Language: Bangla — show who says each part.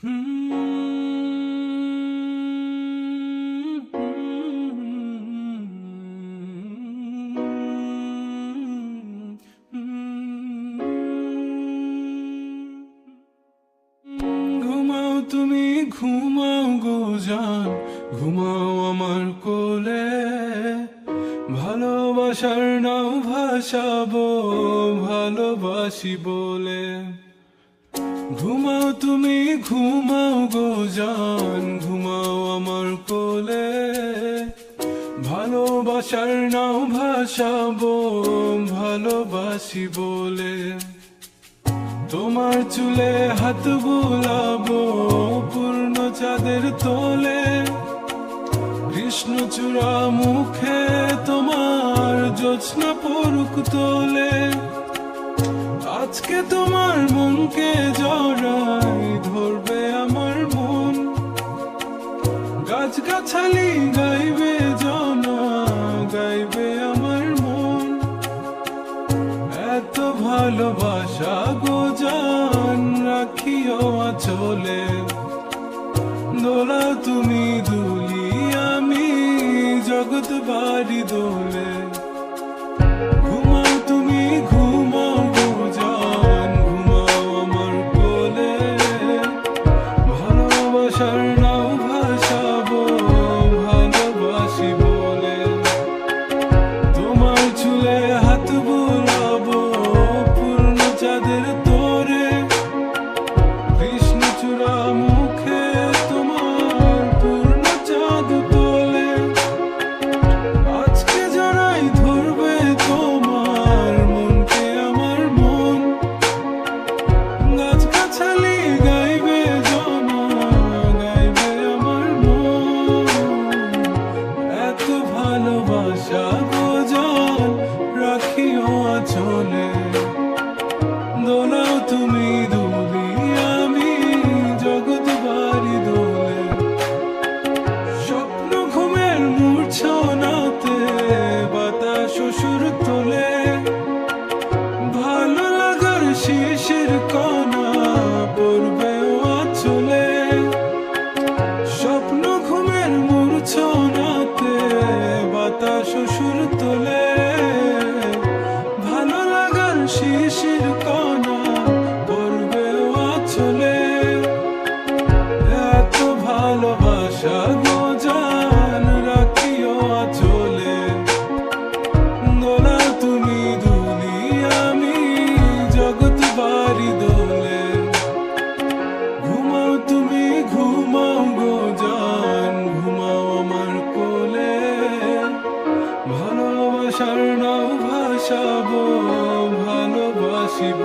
Speaker 1: ঘুমাও তুমি ঘুমাও গো জান, ঘুমাও আমার কোলে। ভালোবাসার নাও ভাসাবো ভালোবাসি বলে। ঘুমাও তুমি ঘুমাও গো জান, ঘুমাও আমার কোলে। ভালোবাসার নাও ভাসাবো ভালোবাসি বলে। তোমার চুলে হাত বুলাবো পূর্ণ চাঁদের তোলে। কৃষ্ণচূড়া মুখে তোমার জ্যোৎস্না পরুক তোলে। আজকে তোমার মনকে জড়াই ধরবে আমার মন। গাছগাছালি গাইবে জনা গাইবে আমার মন। এত ভালোবাসা গো জান রাখিও আঁচলে। দোলা তুমি দুলি আমি জগৎ বাড়ি দোলে। ঘুমাও তুমি ঘুমাও গো জান, ঘুমাও আমার কোলে। ভালোবাসার নাও ভাসাবো ভালোবাসি বলে। তোমার চুলে হাত বুলাবো পূর্ণ চাঁদের তোরে। কৃষ্ণচূড়া মুখে তোমার পূর্ণ চাঁদ তোলে। আজকে জড়াই ধরবে তোমার মনকে আমার মন। গাছগাছালি গাইবে জনা গাইবে আমার মন। এত ভালোবাসা গো জান রাখিও আঁচলে। দোলাও তুমি দুলি আমি জগৎ বাড়ি দোলে। স্বপ্ন ঘুমের মূর্ছনাতে বাতাস সুর তোলে। ভালো লাগার শিশির কণা পড়বে আঁচলে। স্বপ্ন ঘুমের মূর্ছনাতে বাতাস সুর তোলে। ভালো লাগার শিশির কণা পড়বে আঁচলে। এত ভালোবাসা গো জান রাখিও আঁচলে। দোলা তুমি দুলি আমি জগৎ বাড়ি দোলে। ঘুমাও তুমি ঘুমাও গো জান, ঘুমাও আমার কোলে। ভালোবাসার নাও ভাসাবো ভালোবাসিব।